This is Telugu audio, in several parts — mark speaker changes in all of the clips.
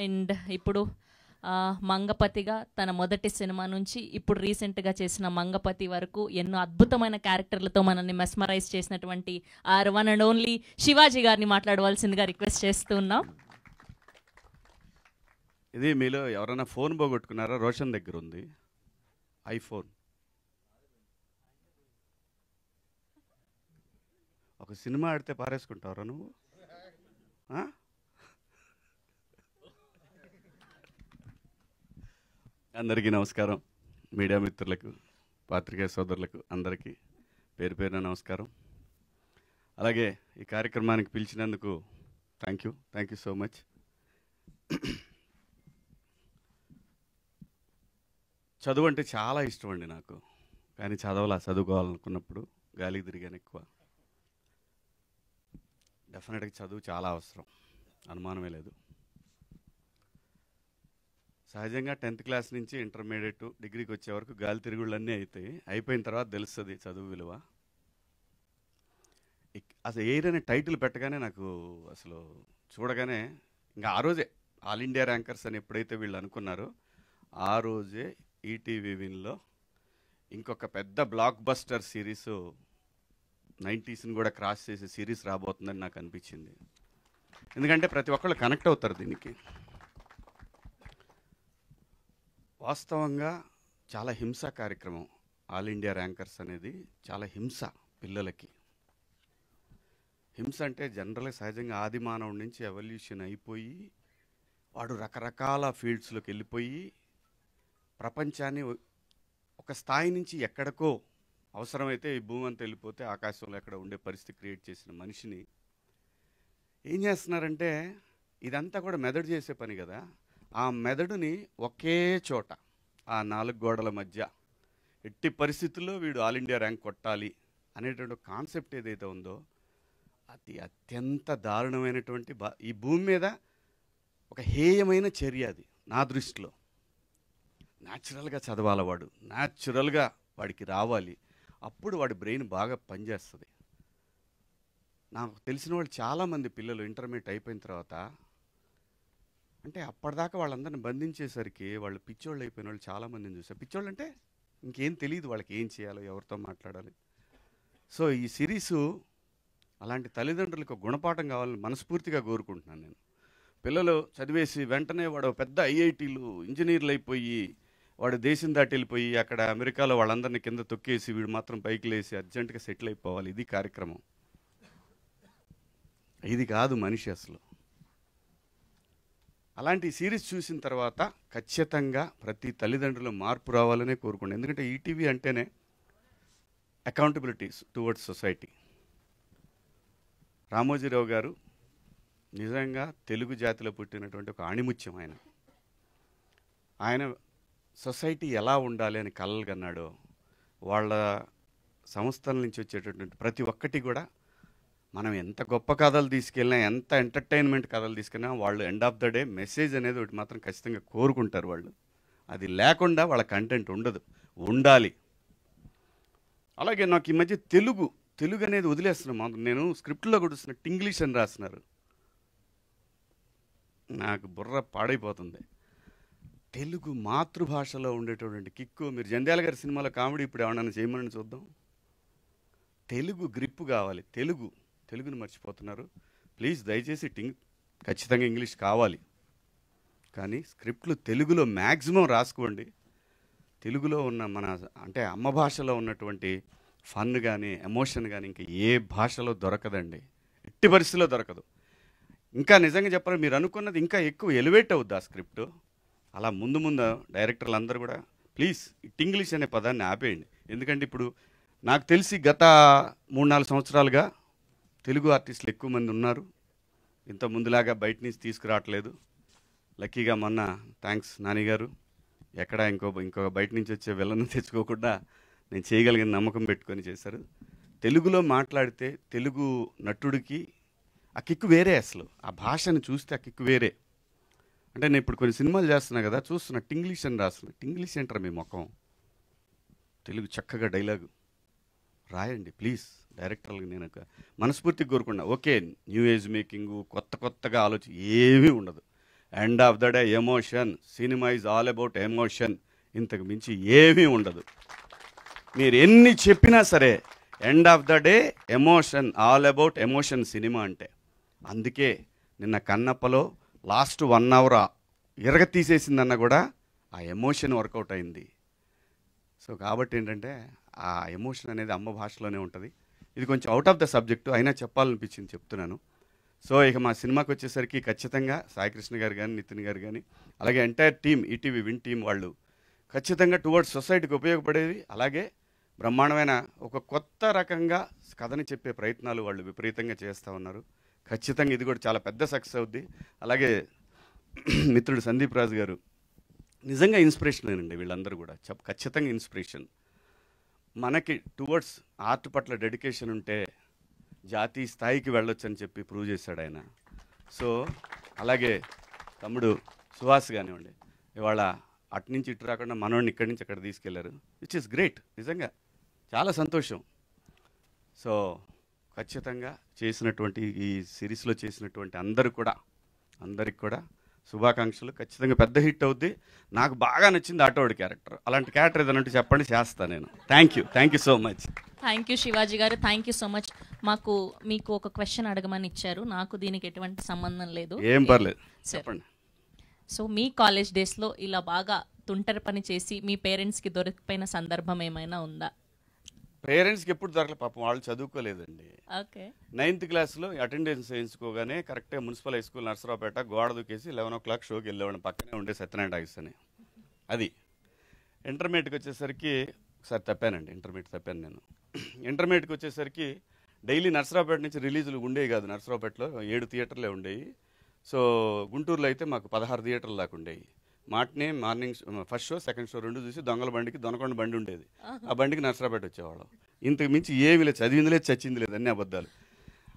Speaker 1: అండ్ ఇప్పుడు మంగపతిగా తన మొదటి సినిమా నుంచి ఇప్పుడు రీసెంట్గా చేసిన మంగపతి వరకు ఎన్నో అద్భుతమైన క్యారెక్టర్లతో మనల్ని మెస్మరైజ్ చేసినటువంటి our one and only Shivaji గారిని మాట్లాడవలసిందిగా రిక్వెస్ట్ చేస్తూ ఉన్నాం.
Speaker 2: ఇది మీలో ఎవరైనా ఫోన్ పోగొట్టుకున్నారా? రోషన్ దగ్గర ఉంది ఐఫోన్. ఒక సినిమా ఆడితే పారేసుకుంటావరా నువ్వు? అందరికీ నమస్కారం. మీడియా మిత్రులకు, పాత్రికేయ సోదరులకు అందరికీ పేరు పేరున నమస్కారం. అలాగే ఈ కార్యక్రమానికి పిలిచినందుకు థ్యాంక్ యూ సో మచ్. చదువు అంటే చాలా ఇష్టం అండి నాకు, కానీ చదువుకోవాలనుకున్నప్పుడు గాలికి తిరిగాను ఎక్కువ. డెఫినెట్గా చదువు చాలా అవసరం, అనుమానమే లేదు. సహజంగా 10th క్లాస్ నుంచి ఇంటర్మీడియట్ డిగ్రీకి వచ్చే వరకు గాలి తిరుగుళ్ళన్నీ అవుతాయి. అయిపోయిన తర్వాత తెలుస్తుంది చదువు విలువ. అసలు ఎయిర్ అనే టైటిల్ పెట్టగానే నాకు అసలు చూడగానే ఇంకా ఆ రోజే ఆల్ ఇండియా ర్యాంకర్స్ అని ఎప్పుడైతే వీళ్ళు అనుకున్నారో ఆ రోజే ఈటీవీ విన్లో ఇంకొక పెద్ద బ్లాక్ బస్టర్ సిరీస్ 90sని కూడా క్రాస్ చేసే సిరీస్ రాబోతుందని నాకు అనిపించింది. ఎందుకంటే ప్రతి ఒక్కళ్ళు కనెక్ట్ అవుతారు దీనికి. వాస్తవంగా చాలా హింస కార్యక్రమం ఆల్ ఇండియా ర్యాంకర్స్ అనేది. చాలా హింస పిల్లలకి. హింస అంటే జనరల్గా సహజంగా ఆది మానవుడి నుంచి ఎవల్యూషన్ అయిపోయి వాడు రకరకాల ఫీల్డ్స్లోకి వెళ్ళిపోయి ప్రపంచాన్ని ఒక స్థాయి నుంచి ఎక్కడికో అవసరమైతే ఈ భూమి అంతా వెళ్ళిపోతే ఆకాశంలో ఎక్కడ ఉండే పరిస్థితి క్రియేట్ చేసిన మనిషిని ఏం చేస్తున్నారంటే, ఇదంతా కూడా మెదడు చేసే పని కదా, ఆ మెదడుని ఒకే చోట ఆ 4 గోడల మధ్య ఎట్టి పరిస్థితుల్లో వీడు ఆల్ ఇండియా ర్యాంక్ కొట్టాలి అనేటువంటి కాన్సెప్ట్ ఏదైతే ఉందో అది అత్యంత దారుణమైనటువంటి ఈ భూమి మీద ఒక హేయమైన చర్య అది నా దృష్టిలో. న్యాచురల్గా చదవాలి వాడు, న్యాచురల్గా వాడికి రావాలి, అప్పుడు వాడి బ్రెయిన్ బాగా పనిచేస్తుంది. నాకు తెలిసిన వాళ్ళు చాలామంది పిల్లలు ఇంటర్మీడియట్ అయిపోయిన తర్వాత అంటే అప్పటిదాకా వాళ్ళందరిని బంధించేసరికి వాళ్ళు పిచ్చోళ్ళు అయిపోయిన వాళ్ళు చాలామందిని చూసారు. పిచ్చోళ్ళు అంటే ఇంకేం తెలియదు వాళ్ళకి, ఏం చేయాలో, ఎవరితో మాట్లాడాలి. సో ఈ సిరీసు అలాంటి తల్లిదండ్రులకు గుణపాఠం కావాలని మనస్ఫూర్తిగా కోరుకుంటున్నాను నేను. పిల్లలు చదివేసి వెంటనే వాడు పెద్ద ఐఐటీలు ఇంజనీర్లు అయిపోయి వాడు దేశం దాటి వెళ్ళిపోయి అక్కడ అమెరికాలో వాళ్ళందరినీ కింద తొక్కేసి వీడు మాత్రం పైకి లేసి అర్జెంటుగా సెటిల్ అయిపోవాలి, ఇది కార్యక్రమం. ఇది కాదు మనిషి అసలు. అలాంటి సిరీస్ చూసిన తర్వాత ఖచ్చితంగా ప్రతి తల్లిదండ్రులు మార్పు రావాలనే కోరుకోండి. ఎందుకంటే ఈటీవీ అంటేనే అకౌంటబిలిటీస్ టువర్డ్స్ సొసైటీ. రామోజీరావు గారు నిజంగా తెలుగు జాతిలో పుట్టినటువంటి ఒక ఆణిముత్యం. ఆయన సొసైటీ ఎలా ఉండాలి అని కలలు కన్నాడో, వాళ్ళ సంస్థల నుంచి వచ్చేటటువంటి ప్రతి ఒక్కటి కూడా మనం ఎంత గొప్ప కథలు తీసుకెళ్ళినా, ఎంత ఎంటర్టైన్మెంట్ కథలు తీసుకెళ్ళినా వాళ్ళు end of the day message అనేది ఒకటి మాత్రం ఖచ్చితంగా కోరుకుంటారు వాళ్ళు. అది లేకుండా వాళ్ళ కంటెంట్ ఉండదు, ఉండాలి. అలాగే నాకు ఈ మధ్య తెలుగు అనేది వదిలేస్తున్నాం. నేను స్క్రిప్ట్లో కూడా ఇంగ్లీష్ అని రాస్తున్నారు. నాకు బుర్ర పాడైపోతుంది. తెలుగు మాతృభాషలో ఉండేటటువంటి కిక్కు. మీరు జంధ్యాల గారి సినిమాలో కామెడీ ఇప్పుడు ఏమన్నా చేయమని చూద్దాం. తెలుగు గ్రిప్పు కావాలి. తెలుగుని మర్చిపోతున్నారు. ప్లీజ్ దయచేసి ఖచ్చితంగా ఇంగ్లీష్ కావాలి, కానీ స్క్రిప్ట్లు తెలుగులో మ్యాక్సిమం రాసుకోండి. తెలుగులో ఉన్న మన అంటే అమ్మ భాషలో ఉన్నటువంటి ఫన్ కానీ ఎమోషన్ కానీ ఇంకా ఏ భాషలో దొరకదండి, ఎట్టి పరిస్థితిలో దొరకదు. ఇంకా నిజంగా చెప్పాలి, మీరు అనుకున్నది ఇంకా ఎక్కువ ఎలివేట్ అవుద్ది ఆ స్క్రిప్ట్. అలా ముందు డైరెక్టర్లు అందరూ కూడా ప్లీజ్ ఇంగ్లీష్ అనే పదాన్ని ఆపేయండి. ఎందుకంటే ఇప్పుడు నాకు తెలిసి గత 3-4 సంవత్సరాలుగా తెలుగు ఆర్టిస్టులు ఎక్కువ మంది ఉన్నారు. ఇంత ముందులాగా బయట నుంచి తీసుకురావట్లేదు. లక్కీగా మొన్న థ్యాంక్స్ నానిగారు ఎక్కడ ఇంకో బయట నుంచి వచ్చే విలన్ తెచ్చుకోకుండా నేను చేయగలిగిన నమ్మకం పెట్టుకొని చేశారు. తెలుగులో మాట్లాడితే తెలుగు నటుడికి ఆ కిక్కు వేరే. అసలు ఆ భాషను చూస్తే ఆ కిక్కు వేరే. అంటే నేను ఇప్పుడు కొన్ని సినిమాలు చేస్తున్నా కదా, చూస్తున్నా ఇంగ్లీష్ అని రాస్తున్నా. ఇంగ్లీష్ ఏంటారా మీ ముఖం? తెలుగు చక్కగా డైలాగు రాయండి ప్లీజ్. డైరెక్టర్లకు నేను మనస్ఫూర్తిగా కోరుకున్నా. ఓకే, న్యూ ఏజ్ మేకింగు, కొత్తగా ఆలోచన ఏమీ ఉండదు. End of the day emotion. Cinema is all about emotion. ఇంతకు మించి ఏమీ ఉండదు. మీరు ఎన్ని చెప్పినా సరే end of the day emotion, all about emotion cinema అంటే. అందుకే నిన్న కన్నప్పలో లాస్ట్ 1 hour ఇరగ తీసేసిందన్న కూడా ఆ ఎమోషన్ వర్కౌట్ అయింది. సో కాబట్టి ఏంటంటే ఆ ఎమోషన్ అనేది అమ్మ భాషలోనే ఉంటుంది. ఇది కొంచెం అవుట్ ఆఫ్ ద సబ్జెక్టు అయినా చెప్పాలనిపించింది, చెప్తున్నాను. సో ఇక మా సినిమాకి వచ్చేసరికి ఖచ్చితంగా సాయికృష్ణ గారు కానీ, నితిన్ గారు కానీ, అలాగే entire team, ETV win team వాళ్ళు ఖచ్చితంగా టువర్డ్స్ సొసైటీకి ఉపయోగపడేది, అలాగే బ్రహ్మాండమైన ఒక కొత్త రకంగా కథని చెప్పే ప్రయత్నాలు వాళ్ళు విపరీతంగా చేస్తూ ఉన్నారు. ఖచ్చితంగా ఇది కూడా చాలా పెద్ద సక్సెస్ అవుద్ది. అలాగే మిత్రుడు సందీప్ రాజు గారు నిజంగా ఇన్స్పిరేషనేనండి. వీళ్ళందరూ కూడా ఖచ్చితంగా ఇన్స్పిరేషన్. మనకి టువర్డ్స్ ఆర్ట్ పట్ల డెడికేషన్ ఉంటే జాతీయ స్థాయికి వెళ్ళొచ్చు అని చెప్పి ప్రూవ్ చేశాడు ఆయన. సో అలాగే తమ్ముడు సుహాస్ కానివ్వండి, ఇవాళ అటు నుంచి ఇటు రాకుండా మనోడిని ఇక్కడి నుంచి అక్కడ తీసుకెళ్లారు, విచ్ ఇస్ గ్రేట్. నిజంగా చాలా సంతోషం. సో ఖచ్చితంగా చేసినటువంటి ఈ సిరీస్లో చేసినటువంటి అందరికి కూడా శుభాకాంక్షలు. ఖచ్చితంగా పెద్ద హిట్ అవుద్ది. నాకు బాగా నచ్చింది ఆటోడి క్యారెక్టర్. అలాంటి క్యారెక్టర్ ఏదైనా చెప్పండి, చేస్తాను నేను. Thank you so much.
Speaker 1: Thank you Shivaji గారు, థ్యాంక్ యూ సో మచ్. మీకు ఒక క్వశ్చన్ అడగమని ఇచ్చారు, నాకు దీనికి ఎటువంటి సంబంధం లేదు.
Speaker 2: ఏం పర్లేదు, చెప్పండి.
Speaker 1: సో మీ కాలేజ్ డేస్లో ఇలా బాగా తుంటరి పని చేసి మీ పేరెంట్స్కి దొరికిపోయిన సందర్భం ఏమైనా ఉందా?
Speaker 2: పేరెంట్స్కి ఎప్పుడు దొరకలేదు, పాపం వాళ్ళు చదువుకోలేదండి.
Speaker 1: ఓకే.
Speaker 2: 9th క్లాస్లో అటెండెన్స్ వేయించుకోగానే కరెక్ట్గా మున్సిపల్ హై స్కూల్ నర్సరావుపేట గోడ దూకేసి 11 o'clock షోకి వెళ్ళేవాడిని. పక్కనే ఉండే సత్యనారాయణ టాకీస్ అని. అది ఇంటర్మీడియట్కి వచ్చేసరికి ఒకసారి తప్పానండి. ఇంటర్మీడియట్ తప్పాను నేను. ఇంటర్మీడియట్కి వచ్చేసరికి డైలీ నర్సరావుపేట నుంచి రిలీజులు ఉండేవి కాదు. నర్సరావుపేటలో 7 థియేటర్లే ఉండేవి. సో గుంటూరులో అయితే మాకు 16 థియేటర్లు దాకా ఉండేవి. Morning first show, second show 2 చూసి దొంగల బండికి దొనకొండ బండి ఉండేది. ఆ బండికి నర్సరావుపేట వచ్చేవాళ్ళం. ఇంతకు మించి ఏమీ లేదు, చదివింది లేదు, చచ్చింది లేదు, అన్ని అబద్ధాలు.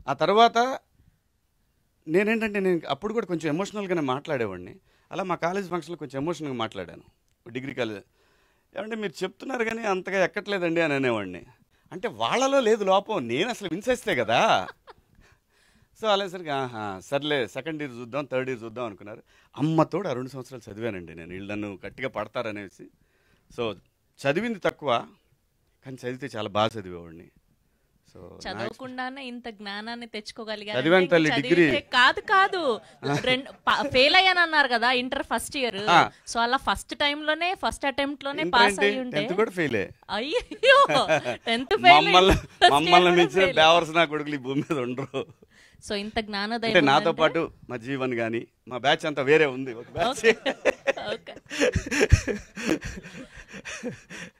Speaker 2: ఆ తర్వాత నేను అప్పుడు కూడా కొంచెం ఎమోషనల్గానే మాట్లాడేవాడిని. అలా మా కాలేజ్ ఫంక్షన్లో కొంచెం ఎమోషనల్గా మాట్లాడాను. డిగ్రీ కాలేజ్ ఏమంటే మీరు చెప్తున్నారు కానీ అంతగా ఎక్కట్లేదండి అని అనేవాడిని. అంటే వాళ్ళలో లేదు లోపం, నేను అసలు విన్సేస్తే కదా. సో అలాసరికి సర్లే సెకండ్ ఇయర్ చూద్దాం, థర్డ్ ఇయర్ చూద్దాం అనుకున్నారు. అమ్మతోడు 2 సంవత్సరాలు చదివానండి నేను. వీళ్ళు నన్ను గట్టిగా పడతారనేసి. సో చదివింది తక్కువ, కానీ చదివితే చాలా బాగా చదివేవాడిని. సో
Speaker 1: చదవకుండానే ఇంత జ్ఞానాన్ని తెచ్చుకోగలిగారు.
Speaker 2: చదివాను తల్లి, డిగ్రీ
Speaker 1: కాదు ఫెయిల్ అయ్యాను అన్నారు కదా ఇంటర్ ఫస్ట్ ఇయర్. సో అలా ఫస్ట్ టైంలోనే ఫస్ట్ అటెంప్ట్ లోనే పాస్ అయ్యి ఉంటే
Speaker 2: 10th కూడా ఫెయిల్.
Speaker 1: అయ్యో 10th ఫెయిల్.
Speaker 2: మమ్మల్ని మించిన బేవర్స్ నా కొడుకులు ఈ భూమి మీద ఉండరు.
Speaker 1: సో ఇంత జ్ఞానోదయం
Speaker 2: నాతో పాటు మా జీవన్ గాని మా బ్యాచ్ అంతా వేరే ఉంది.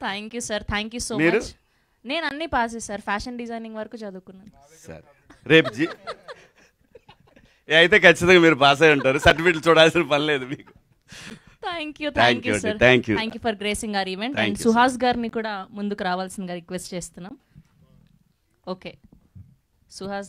Speaker 1: Thank you sir, thank you so much. నేను అన్ని పాస్ సార్, ఫ్యాషన్ డిజైనింగ్ వరకు చదువుకున్నాను
Speaker 2: సార్. రేపు అయితే ఖచ్చితంగా మీరు పాస్ అయి ఉంటారు. సర్టిఫికెట్లు చూడాల్సిన పని లేదు మీకు.
Speaker 1: Thank you sir, thank you for gracing our event. And Suhas గారిని కూడా ముందుకు రావాల్సిందిగా రిక్వెస్ట్ చేస్తున్నాం. ఓకే సుహాస్.